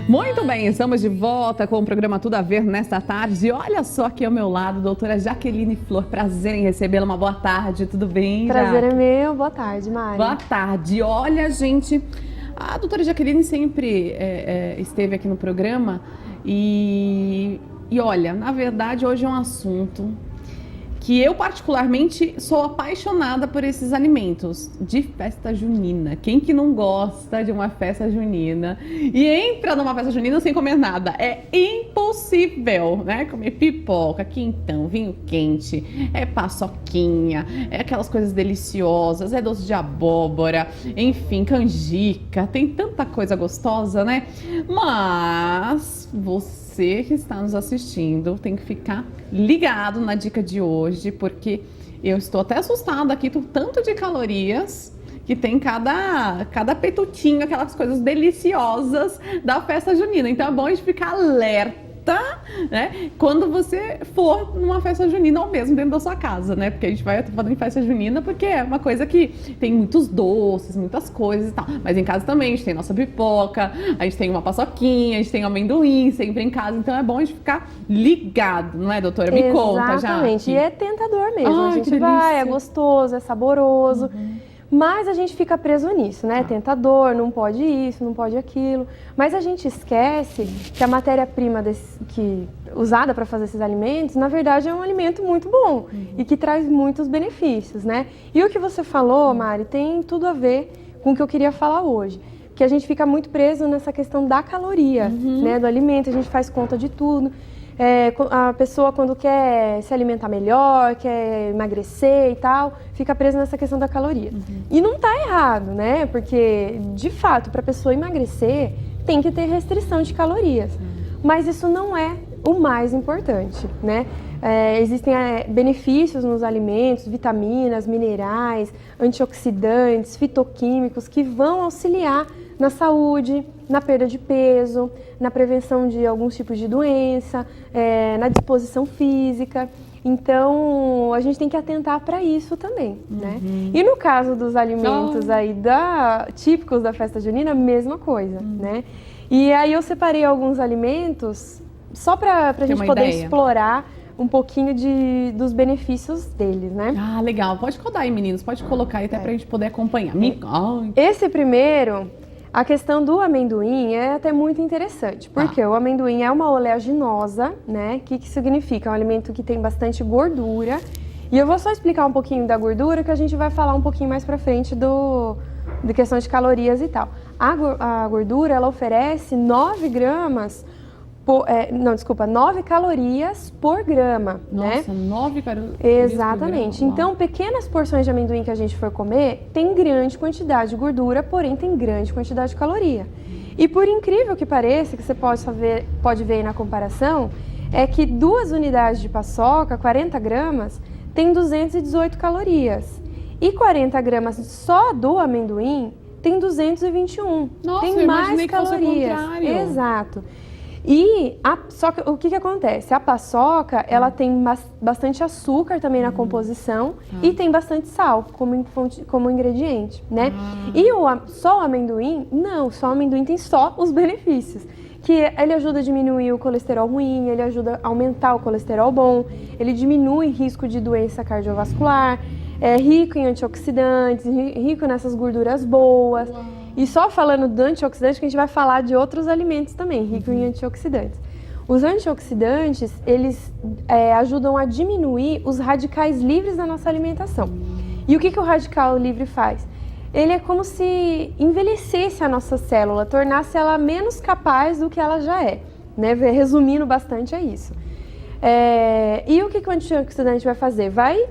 Muito bem, estamos de volta com o programa Tudo a Ver nesta tarde. E olha só aqui ao meu lado, doutora Jaqueline Flor. Prazer em recebê-la. Uma boa tarde, tudo bem? Prazer é meu. Boa tarde, Mari. Boa tarde. Olha, gente, a doutora Jaqueline sempre esteve aqui no programa e olha, na verdade, hoje é um assunto que eu particularmente sou apaixonada por esses alimentos de festa junina. Quem que não gosta de uma festa junina e entra numa festa junina sem comer nada? É impossível, né? Comer pipoca, quintão, vinho quente, paçoquinha, aquelas coisas deliciosas, doce de abóbora, enfim, canjica, tem tanta coisa gostosa, né? Mas você que está nos assistindo tem que ficar ligado na dica de hoje, porque eu estou até assustada aqui com o tanto de calorias que tem cada peitutinho, aquelas coisas deliciosas da festa junina. Então é bom a gente ficar alerta, né, quando você for numa festa junina ou mesmo dentro da sua casa, né? Porque a gente vai falando de festa junina porque é uma coisa que tem muitos doces, muitas coisas e tal. Mas em casa também a gente tem nossa pipoca, a gente tem uma paçoquinha, a gente tem amendoim sempre em casa. Então é bom a gente ficar ligado, não é, doutora? Me conta já. Exatamente. E é tentador mesmo. Ai, a gente vai, é gostoso, é saboroso. Mas a gente fica preso nisso, né? Tentador, não pode isso, não pode aquilo. Mas a gente esquece que a matéria-prima usada para fazer esses alimentos, na verdade, é um alimento muito bom e que traz muitos benefícios, né? E o que você falou, Mari, tem tudo a ver com o que eu queria falar hoje. Que a gente fica muito preso nessa questão da caloria, né? Do alimento, a gente faz conta de tudo. A pessoa, quando quer se alimentar melhor, quer emagrecer e tal, fica presa nessa questão da caloria. E não tá errado, né? Porque, de fato, para a pessoa emagrecer, tem que ter restrição de calorias. Mas isso não é o mais importante, né? Existem benefícios nos alimentos, vitaminas, minerais, antioxidantes, fitoquímicos que vão auxiliar na saúde, na perda de peso, na prevenção de alguns tipos de doença, na disposição física. Então, a gente tem que atentar para isso também, né? E no caso dos alimentos aí típicos da festa junina, a mesma coisa, né? E aí eu separei alguns alimentos só para a gente poder explorar um pouquinho dos benefícios deles, né? Ah, legal. Pode rodar aí, meninos. Pode colocar aí até para a gente poder acompanhar. Esse primeiro, a questão do amendoim é até muito interessante, porque o amendoim é uma oleaginosa, né? O que significa? É um alimento que tem bastante gordura. E eu vou só explicar um pouquinho da gordura, que a gente vai falar um pouquinho mais pra frente de questão de calorias e tal. A gordura, ela oferece 9 calorias por grama, né? Nossa, 9 calorias. Exatamente. Por grama. Então, pequenas porções de amendoim que a gente for comer tem grande quantidade de gordura, porém tem grande quantidade de caloria. E por incrível que pareça, que você pode ver aí na comparação, é que 2 unidades de paçoca, 40 gramas, tem 218 calorias. E 40 gramas só do amendoim tem 221. Nossa, tem mais calorias. Exato. Só que o que acontece? A paçoca, ela tem bastante açúcar também na composição e tem bastante sal como ingrediente, né? E só o amendoim, não, só o amendoim tem só os benefícios. Que ele ajuda a diminuir o colesterol ruim, ele ajuda a aumentar o colesterol bom, ele diminui o risco de doença cardiovascular, é rico em antioxidantes, rico nessas gorduras boas. E só falando do antioxidante, que a gente vai falar de outros alimentos também, ricos em antioxidantes. Os antioxidantes, eles ajudam a diminuir os radicais livres da nossa alimentação. E o que o radical livre faz? Ele é como se envelhecesse a nossa célula, tornasse ela menos capaz do que ela já é, né? Resumindo bastante, é isso. E o que o antioxidante vai fazer? Vai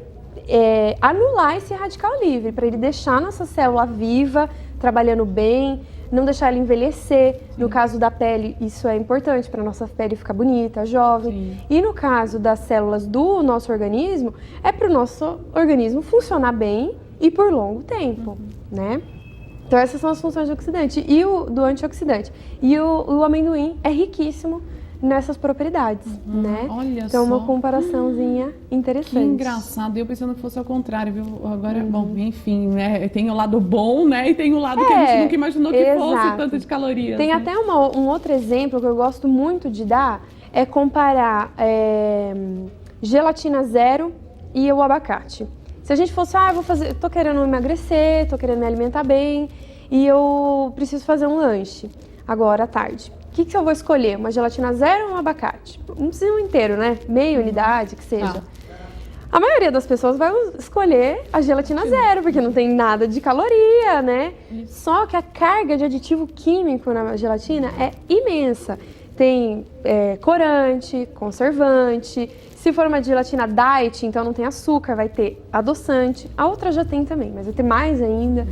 anular esse radical livre, para ele deixar a nossa célula viva, trabalhando bem, não deixar ela envelhecer. No caso da pele, isso é importante para a nossa pele ficar bonita, jovem. E no caso das células do nosso organismo, é para o nosso organismo funcionar bem e por longo tempo, né? Então essas são as funções do oxidante e do antioxidante. E o amendoim é riquíssimo nessas propriedades, né? Olha então, só. uma comparaçãozinha interessante. Que engraçado. Eu pensando que fosse ao contrário, viu? Agora, bom, enfim, né? Tem o lado bom, né? E tem o lado que a gente nunca imaginou que fosse tanto de calorias. Tem até um outro exemplo que eu gosto muito de dar, é comparar gelatina zero e o abacate. Se a gente fosse, tô querendo emagrecer, tô querendo me alimentar bem e eu preciso fazer um lanche agora à tarde. O que eu vou escolher? Uma gelatina zero ou um abacate? Não precisa um inteiro, né? Meia unidade, que seja. A maioria das pessoas vai escolher a gelatina zero, porque não tem nada de caloria, né? Só que a carga de aditivo químico na gelatina é imensa. Tem corante, conservante. Se for uma gelatina diet, então não tem açúcar, vai ter adoçante. A outra já tem também, mas vai ter mais ainda.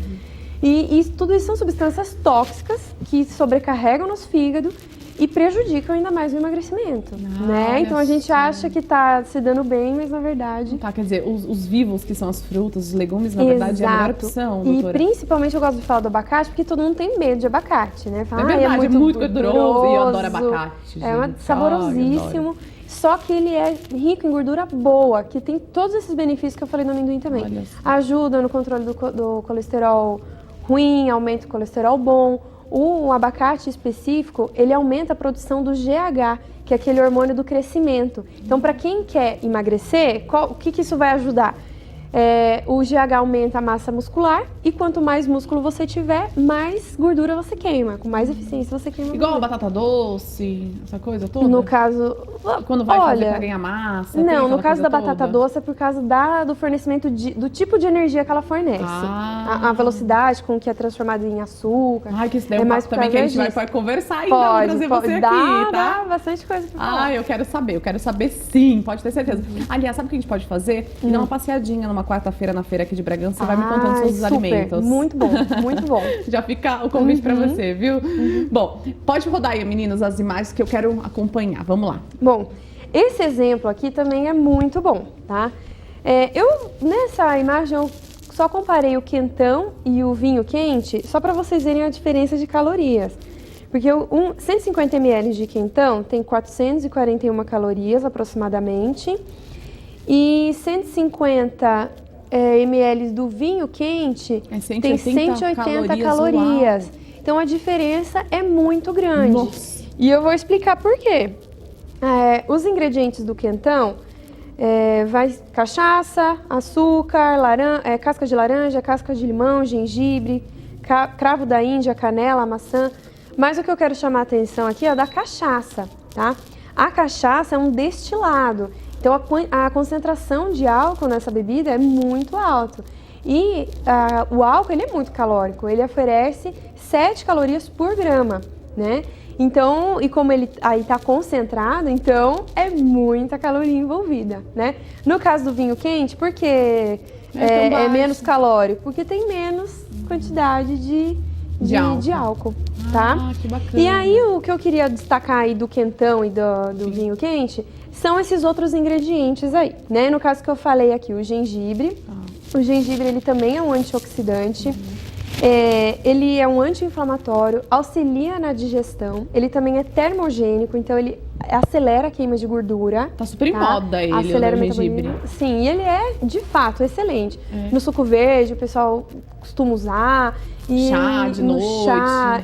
E tudo isso são substâncias tóxicas que sobrecarregam nosso fígado e prejudicam ainda mais o emagrecimento, né? Então a gente acha que tá se dando bem, mas na verdade... Tá, quer dizer, os vivos, que são as frutas, os legumes, na verdade, é a melhor opção, doutora. E principalmente eu gosto de falar do abacate, porque todo mundo tem medo de abacate, né? Fala, é verdade, é muito gorduroso e eu adoro abacate, gente. Saborosíssimo. Só que ele é rico em gordura boa, que tem todos esses benefícios que eu falei no amendoim também. Ajuda no controle do colesterol ruim, aumenta o colesterol bom. O abacate específico, ele aumenta a produção do GH, que é aquele hormônio do crescimento. Então, para quem quer emagrecer, o que isso vai ajudar? O GH aumenta a massa muscular e quanto mais músculo você tiver, mais gordura você queima. Com mais eficiência você queima igual gordura. A batata doce, essa coisa toda? No caso... Quando vai fazer pra ganhar massa? Não, no caso da batata doce é por causa do fornecimento do tipo de energia que ela fornece. A velocidade com que é transformada em açúcar. Ai, que isso daí é mais também que a gente vai conversar ainda, vou trazer você aqui, tá? Dá bastante coisa pra falar. Eu quero saber sim, pode ter certeza. Aliás, sabe o que a gente pode fazer? Ir dar uma passeadinha numa quarta-feira na feira aqui de Bragança, você vai me contando sobre os alimentos. Muito bom, muito bom. Já fica o convite pra você, viu? Bom, pode rodar aí, meninos, as imagens que eu quero acompanhar. Vamos lá. Bom, esse exemplo aqui também é muito bom, tá? Nessa imagem, eu só comparei o quentão e o vinho quente, só para vocês verem a diferença de calorias. Porque 150 ml de quentão tem 441 calorias aproximadamente, e 150 ml do vinho quente tem 180 calorias. Então a diferença é muito grande. Nossa. E eu vou explicar por quê. Os ingredientes do quentão vai cachaça, açúcar, casca de laranja, casca de limão, gengibre, cravo da Índia, canela, maçã. Mas o que eu quero chamar a atenção aqui é da cachaça, tá? A cachaça é um destilado. Então, a concentração de álcool nessa bebida é muito alta. E o álcool, ele é muito calórico. Ele oferece 7 calorias por grama, né? Então, e como ele aí está concentrado, então é muita caloria envolvida, né? No caso do vinho quente, por que é menos calórico? Porque tem menos quantidade de álcool, tá? Que bacana. E aí, o que eu queria destacar aí do quentão e do vinho quente são esses outros ingredientes aí, né? No caso que eu falei aqui, o gengibre. O gengibre, ele também é um antioxidante. Ele é um anti-inflamatório, auxilia na digestão. Ele também é termogênico, então ele acelera a queima de gordura. Tá super em moda ele, acelera o gengibre. Sim, e ele é, de fato, excelente. No suco verde, o pessoal costuma usar. Chá de noite.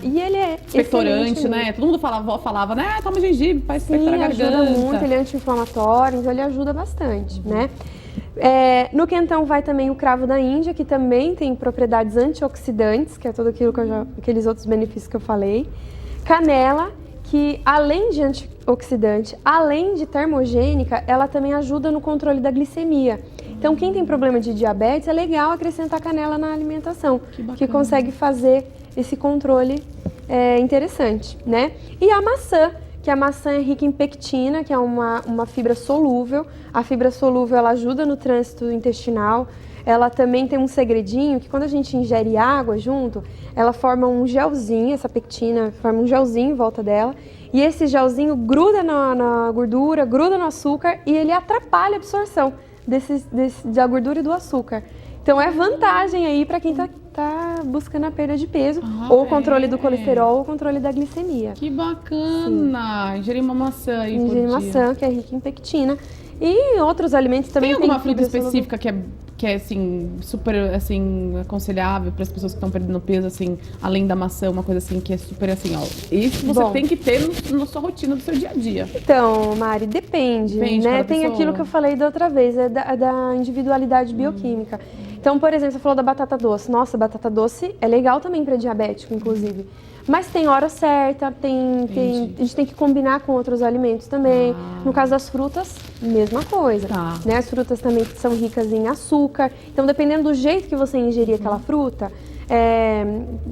E ele é expectorante, né? Todo mundo falava, né? Toma gengibre para expectorar a garganta. Ajuda muito, ele é anti-inflamatório, então ele ajuda bastante, né? No quentão vai também o cravo da Índia, que também tem propriedades antioxidantes, que é tudo aquilo aqueles outros benefícios que eu falei. Canela, que além de antioxidante, além de termogênica, ela também ajuda no controle da glicemia. Então, quem tem problema de diabetes, é legal acrescentar canela na alimentação, que consegue fazer esse controle interessante, né? E a maçã, que a maçã é rica em pectina, que é uma fibra solúvel. A fibra solúvel, ela ajuda no trânsito intestinal. Ela também tem um segredinho, que quando a gente ingere água junto, ela forma um gelzinho, essa pectina forma um gelzinho em volta dela. E esse gelzinho gruda na gordura, gruda no açúcar e ele atrapalha a absorção da gordura e do açúcar. Então é vantagem aí para quem tá tá buscando a perda de peso, ou o controle do colesterol, ou o controle da glicemia. Que bacana! Ingerir uma maçã aí por Ingerir dia. maçã, que é rica em pectina. E outros alimentos também. Tem alguma fibra fruta específica que é assim, super assim, aconselhável para as pessoas que estão perdendo peso, assim, além da maçã, uma coisa assim que é super assim, ó. Isso você tem que ter na sua rotina do seu dia a dia. Então, Mari, depende né? Tem aquilo que eu falei da outra vez, é da individualidade bioquímica. Então, por exemplo, você falou da batata doce. Nossa, batata doce é legal também para diabético, inclusive. Mas tem hora certa, a gente tem que combinar com outros alimentos também. No caso das frutas, mesma coisa. Né? As frutas também são ricas em açúcar. Então, dependendo do jeito que você ingerir aquela fruta,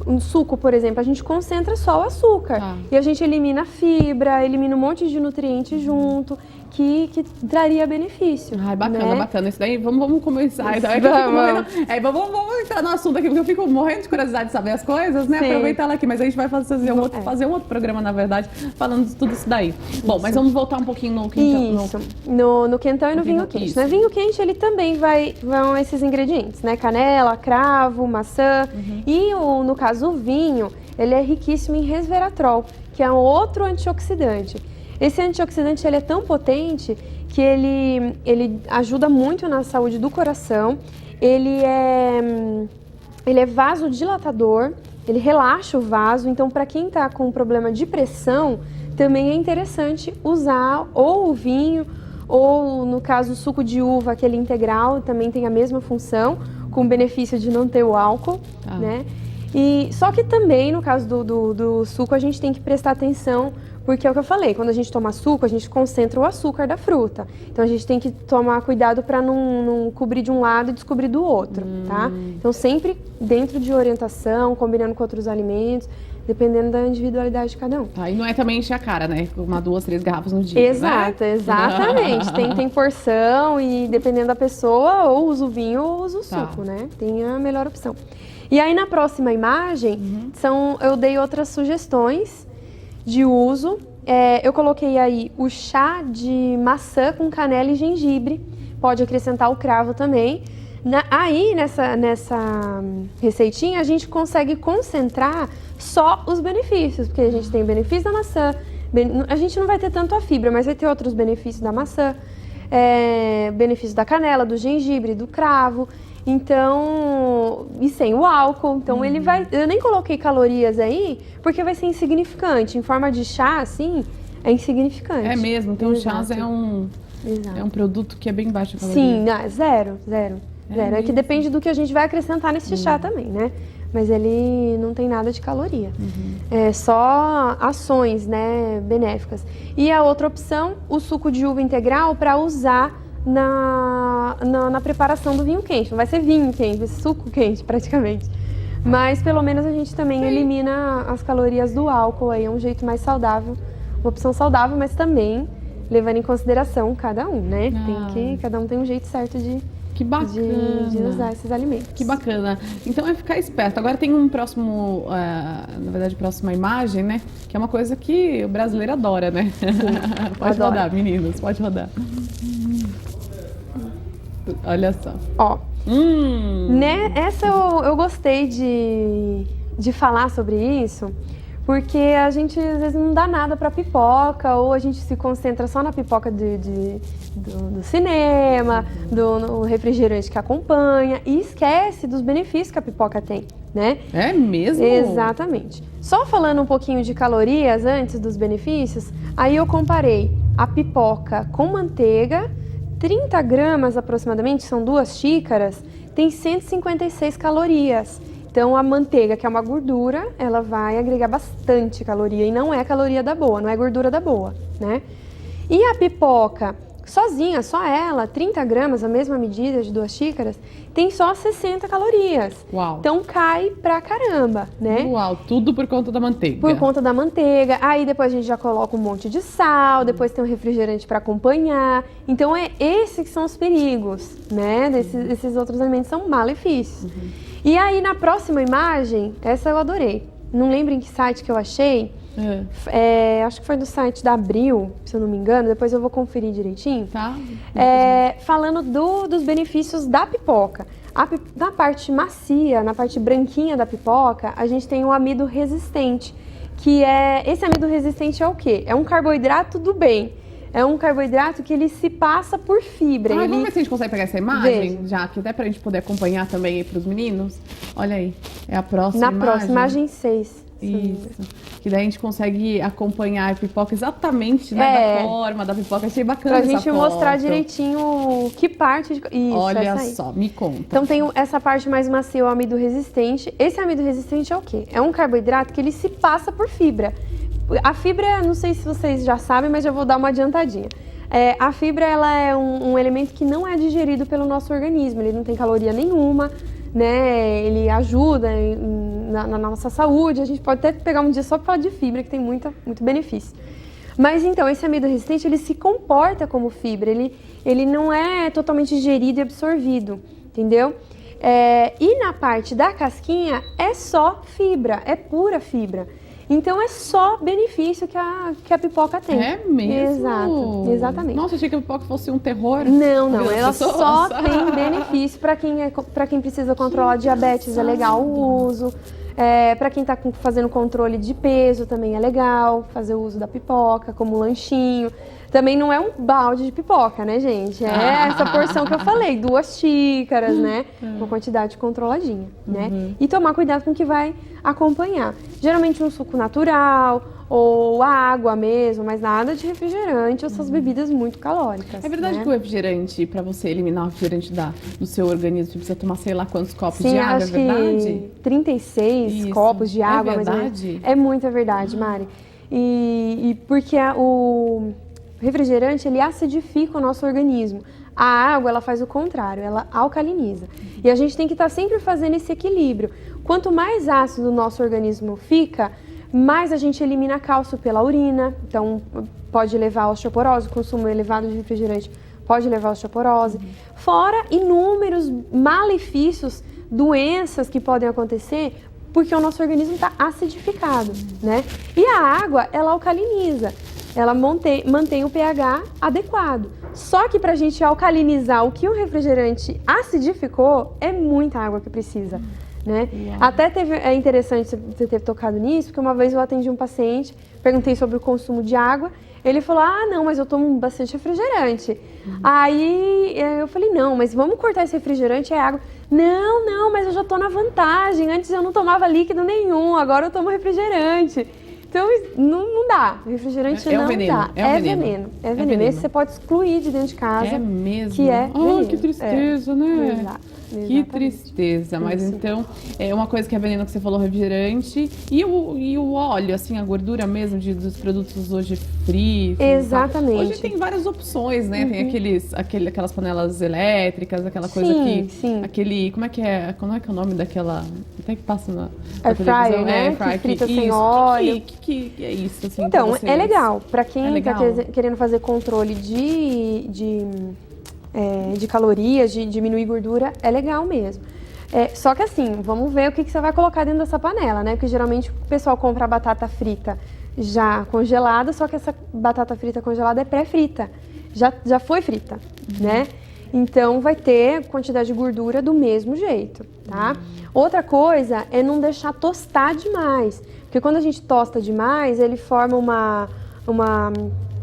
um suco, por exemplo, a gente concentra só o açúcar. E a gente elimina a fibra, elimina um monte de nutrientes junto, que traria benefício. Ai, bacana, né? bacana. Isso daí, vamos começar. Então, vamos entrar no assunto aqui, porque eu fico morrendo de curiosidade de saber as coisas, né? Sim. Aproveitar ela aqui. Mas a gente vai fazer um outro programa, na verdade, falando de tudo isso daí. Bom, mas vamos voltar um pouquinho no quentão. Isso, no quentão e no vinho quente. No vinho quente, ele também vão esses ingredientes, né? Canela, cravo, maçã. E, no caso, o vinho, ele é riquíssimo em resveratrol, que é um outro antioxidante. Esse antioxidante ele é tão potente que ele ajuda muito na saúde do coração, ele é vasodilatador, ele relaxa o vaso, então para quem está com problema de pressão, também é interessante usar ou o vinho, ou no caso o suco de uva, aquele integral, também tem a mesma função, com o benefício de não ter o álcool, né? Só que também, no caso do suco, a gente tem que prestar atenção, porque é o que eu falei, quando a gente toma suco, a gente concentra o açúcar da fruta. Então a gente tem que tomar cuidado para não cobrir de um lado e descobrir do outro, tá? Então sempre dentro de orientação, combinando com outros alimentos, dependendo da individualidade de cada um. E não é também encher a cara, né? Uma, 2, 3 garrafas no dia, Exato, né? Exatamente. tem porção e dependendo da pessoa, ou usa o vinho ou usa o suco, né? Tem a melhor opção. E aí na próxima imagem, eu dei outras sugestões de uso. Eu coloquei aí o chá de maçã com canela e gengibre. Pode acrescentar o cravo também. Aí nessa receitinha a gente consegue concentrar só os benefícios, porque a gente tem o benefício da maçã, a gente não vai ter tanto a fibra, mas vai ter outros benefícios da maçã, benefício da canela, do gengibre, do cravo. Então, e sem o álcool, então ele vai... Eu nem coloquei calorias aí, porque vai ser insignificante. Em forma de chá, assim, é insignificante. É mesmo, então o chá é um produto que é bem baixo em calorias. Sim, zero. É que depende do que a gente vai acrescentar nesse chá também, né? Mas ele não tem nada de caloria. É só ações, né, benéficas. E a outra opção, o suco de uva integral para usar na preparação do vinho quente. Não vai ser vinho quente, vai ser suco quente praticamente. Mas pelo menos a gente também elimina as calorias do álcool, aí é um jeito mais saudável, uma opção saudável, mas também levando em consideração cada um, né? Cada um tem um jeito certo de usar esses alimentos. Que bacana. Então é ficar esperto. Agora tem um próximo, na verdade, próxima imagem, né? Que é uma coisa que o brasileiro adora, né? Sim, pode rodar, meninas, pode rodar. Olha só. Né? Essa eu gostei de falar sobre isso, porque a gente às vezes não dá nada pra pipoca, ou a gente se concentra só na pipoca do cinema, no refrigerante que acompanha, e esquece dos benefícios que a pipoca tem, né? É mesmo? Exatamente. Só falando um pouquinho de calorias antes dos benefícios, aí eu comparei a pipoca com manteiga, 30 gramas aproximadamente, são 2 xícaras, tem 156 calorias. Então a manteiga, que é uma gordura, ela vai agregar bastante caloria e não é caloria da boa, não é gordura da boa, né? E a pipoca, sozinha, só ela, 30 gramas, a mesma medida de 2 xícaras, tem só 60 calorias. Uau. Então cai pra caramba, né? Uau, tudo por conta da manteiga. Por conta da manteiga. Aí depois a gente já coloca um monte de sal, depois tem um refrigerante para acompanhar. Então esses que são os perigos, né? Esses outros alimentos são malefícios. E aí na próxima imagem, essa eu adorei. Não lembro em que site que eu achei. Acho que foi do site da Abril, se eu não me engano, depois eu vou conferir direitinho. Tá. Falando dos benefícios da pipoca. Na parte macia, na parte branquinha da pipoca, a gente tem o amido resistente, esse amido resistente é o quê? É um carboidrato do bem. É um carboidrato que ele se passa por fibra. Vamos ver se a gente consegue pegar essa imagem, já que até pra gente poder acompanhar também aí pros meninos. Olha aí, é a próxima imagem. Na próxima, imagem 6. Isso. Que daí a gente consegue acompanhar a pipoca exatamente, né? Da forma da pipoca. Achei bacana essa foto. Pra gente mostrar direitinho que parte de... Isso, olha só, me conta. Então tem essa parte mais macia, o amido resistente. Esse amido resistente é o quê? É um carboidrato que ele se passa por fibra. A fibra, não sei se vocês já sabem, mas já vou dar uma adiantadinha. A fibra, ela é um elemento que não é digerido pelo nosso organismo. Ele não tem caloria nenhuma, né? Ele ajuda na nossa saúde. A gente pode até pegar um dia só para falar de fibra, que tem muito benefício. Mas então, esse amido resistente, ele se comporta como fibra. Ele não é totalmente digerido e absorvido, entendeu? E na parte da casquinha, é só fibra, é pura fibra. Então é só benefício que a pipoca tem. É mesmo? Exato, exatamente. Nossa, achei que a pipoca fosse um terror. Não, ela só tem benefício para quem precisa controlar diabetes, é legal o uso. Para quem está fazendo controle de peso também é legal fazer o uso da pipoca como lanchinho. Também não é um balde de pipoca, né, gente? É essa porção que eu falei, 2 xícaras, né? Uma quantidade controladinha, né? E tomar cuidado com o que vai acompanhar. Geralmente um suco natural ou água mesmo, mas nada de refrigerante ou essas bebidas muito calóricas. É verdade, né? Que o refrigerante, para você eliminar o refrigerante do seu organismo, você precisa tomar sei lá quantos copos de água, acho é verdade? Que 36 copos de água. É verdade? É muita verdade, Mari. E porque o refrigerante, ele acidifica o nosso organismo. A água, ela faz o contrário, ela alcaliniza. E a gente tem que estar sempre fazendo esse equilíbrio. Quanto mais ácido o nosso organismo fica, mais a gente elimina cálcio pela urina. Então, pode levar a osteoporose, o consumo elevado de refrigerante pode levar a osteoporose. Fora inúmeros malefícios, doenças que podem acontecer porque o nosso organismo está acidificado, né? E a água, ela alcaliniza. Ela mantém o pH adequado. Só que para a gente alcalinizar o que um refrigerante acidificou, é muita água que precisa, né? Até é interessante você ter tocado nisso, porque uma vez eu atendi um paciente, perguntei sobre o consumo de água, ele falou, não, mas eu tomo bastante refrigerante. Aí eu falei, não, mas vamos cortar esse refrigerante, é água. Não, mas eu já tô na vantagem, antes eu não tomava líquido nenhum, agora eu tomo refrigerante. Então, não dá. Refrigerante não dá. É veneno. Esse você pode excluir de dentro de casa. É mesmo? Que é veneno. Que tristeza, né? Exato. Que tristeza. Mas então, é uma coisa que é veneno que você falou, refrigerante. E o óleo, assim, a gordura mesmo dos produtos hoje fritos. Exatamente. Hoje tem várias opções, né? Tem aquelas panelas elétricas, aquela coisa que... Como é que é o nome daquela... Até que passa na Air fryer, né? Que frita sem óleo. Que é isso, assim? Então, é legal. Pra quem está querendo fazer controle de calorias, de diminuir gordura, é legal mesmo. Só que assim, vamos ver o que você vai colocar dentro dessa panela, né? Porque geralmente o pessoal compra a batata frita já congelada, só que essa batata frita congelada é pré-frita. Já foi frita, né? Então vai ter quantidade de gordura do mesmo jeito, tá? Outra coisa é não deixar tostar demais. Porque quando a gente tosta demais, ele forma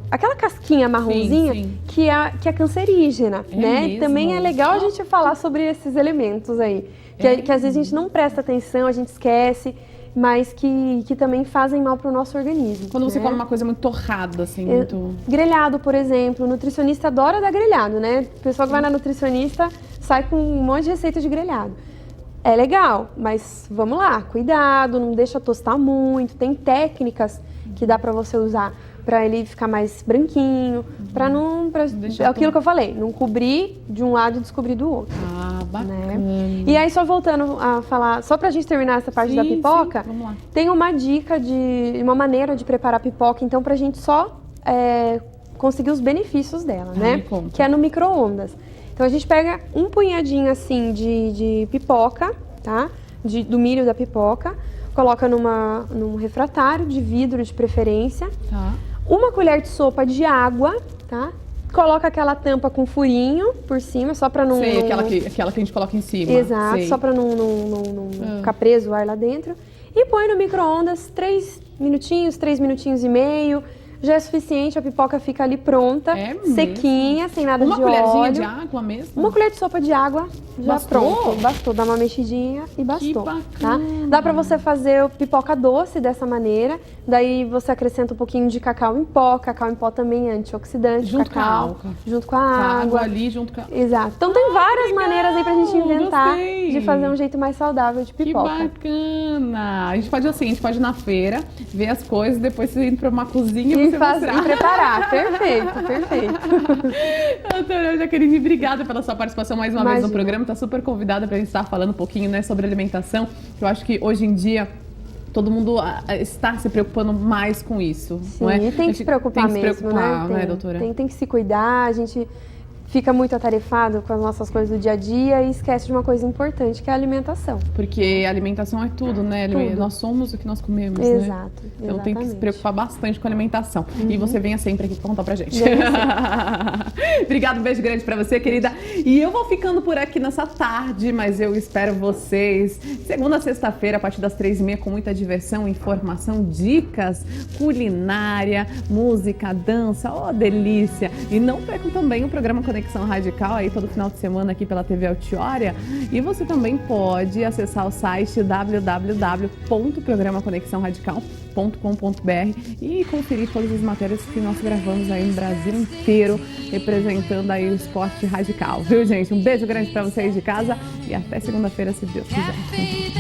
aquela casquinha marronzinha que é cancerígena, né? Mesmo? Também é legal a gente falar sobre esses elementos aí. Que às vezes a gente não presta atenção, a gente esquece, mas que também fazem mal para o nosso organismo. Quando você come uma coisa muito torrada, assim, muito... Grelhado, por exemplo. O nutricionista adora dar grelhado, né? O pessoal que vai na nutricionista sai com um monte de receita de grelhado. É legal, mas vamos lá, cuidado, não deixa tostar muito. Tem técnicas que dá para você usar para ele ficar mais branquinho, é aquilo que eu falei, não cobrir de um lado e descobrir do outro. Bacana. Né? E aí, só voltando a falar, só pra gente terminar essa parte da pipoca, vamos lá. Tem uma dica uma maneira de preparar a pipoca, então, pra gente só conseguir os benefícios dela, né? Que é no micro-ondas. Então, a gente pega um punhadinho, assim, de pipoca, tá? Do milho da pipoca, coloca num refratário de vidro, de preferência. Tá. Uma colher de sopa de água, tá? coloca aquela tampa com furinho por cima, só pra não... Sei, aquela que a gente coloca em cima. Exato, sei. só pra não ficar preso o ar lá dentro. E põe no micro-ondas 3 minutinhos e meio. Já é suficiente, a pipoca fica ali pronta, sequinha, sem nada de óleo. Uma colherzinha de água mesmo? Uma colher de sopa de água, já Bastou? pronto. Bastou, dá uma mexidinha e bastou. Que tá? Dá pra você fazer o pipoca doce dessa maneira, daí você acrescenta um pouquinho de cacau em pó também é antioxidante, Junto cacau, com a água. junto com a Com a água. água ali, junto com a... Exato. Então tem várias maneiras aí pra gente inventar gostei. de fazer um jeito mais saudável de pipoca. Que bacana! A gente pode assim, a gente pode ir na feira, ver as coisas, depois você ir pra uma cozinha e você mostrar. E preparar. Perfeito, perfeito. Doutora Jaqueline, obrigada pela sua participação mais uma vez no Imagina. programa. Está super convidada para a gente estar falando um pouquinho, né, sobre alimentação. Eu acho que hoje em dia todo mundo está se preocupando mais com isso. Sim, não é? e tem que se preocupar mesmo, né? Doutora? Tem que se cuidar, a gente fica muito atarefado com as nossas coisas do dia a dia e esquece de uma coisa importante, que é a alimentação. Porque a alimentação é tudo, né? Tudo. Nós somos o que nós comemos, Exato, né? Então tem que se exatamente. preocupar bastante com a alimentação. E você venha sempre aqui pra contar pra gente. Obrigada, um beijo grande pra você, querida. E eu vou ficando por aqui nessa tarde, mas eu espero vocês segunda a sexta-feira, a partir das 3h30, com muita diversão, informação, dicas, culinária, música, dança, oh, delícia! E não percam também o programa Conexão Radical aí todo final de semana aqui pela TV Altiória. E você também pode acessar o site www.programaconexãoradical.com.br e conferir todas as matérias que nós gravamos aí no Brasil inteiro, representando aí o esporte radical. Viu, gente? Um beijo grande pra vocês de casa e até segunda-feira, se Deus quiser.